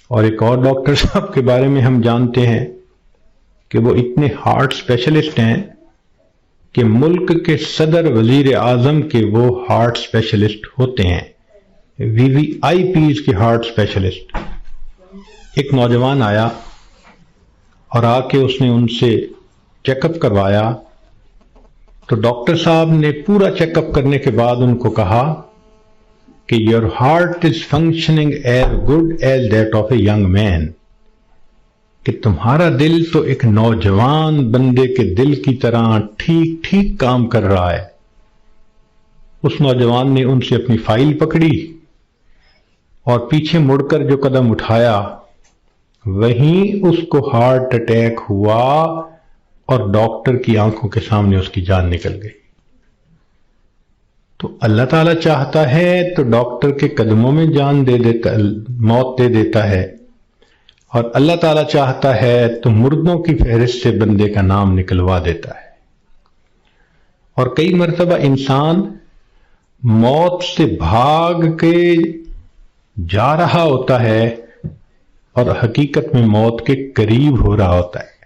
اور ایک اور ڈاکٹر صاحب کے بارے میں ہم جانتے ہیں کہ وہ اتنے ہارٹ اسپیشلسٹ ہیں کہ ملک کے صدر وزیر اعظم کے وہ ہارٹ اسپیشلسٹ ہوتے ہیں، VVIPs کے ہارٹ اسپیشلسٹ۔ ایک نوجوان آیا اور آ کے اس نے ان سے چیک اپ کروایا، تو ڈاکٹر صاحب نے پورا چیک اپ کرنے کے بعد ان کو کہا کہ your heart is functioning as good as that of a young man, کہ تمہارا دل تو ایک نوجوان بندے کے دل کی طرح ٹھیک ٹھیک کام کر رہا ہے۔ اس نوجوان نے ان سے اپنی فائل پکڑی اور پیچھے مڑ کر جو قدم اٹھایا وہیں اس کو ہارٹ اٹیک ہوا اور ڈاکٹر کی آنکھوں کے سامنے اس کی جان نکل گئی۔ تو اللہ تعالیٰ چاہتا ہے تو ڈاکٹر کے قدموں میں جان دے دیتا، موت دے دیتا ہے، اور اللہ تعالیٰ چاہتا ہے تو مردوں کی فہرست سے بندے کا نام نکلوا دیتا ہے۔ اور کئی مرتبہ انسان موت سے بھاگ کے جا رہا ہوتا ہے اور حقیقت میں موت کے قریب ہو رہا ہوتا ہے۔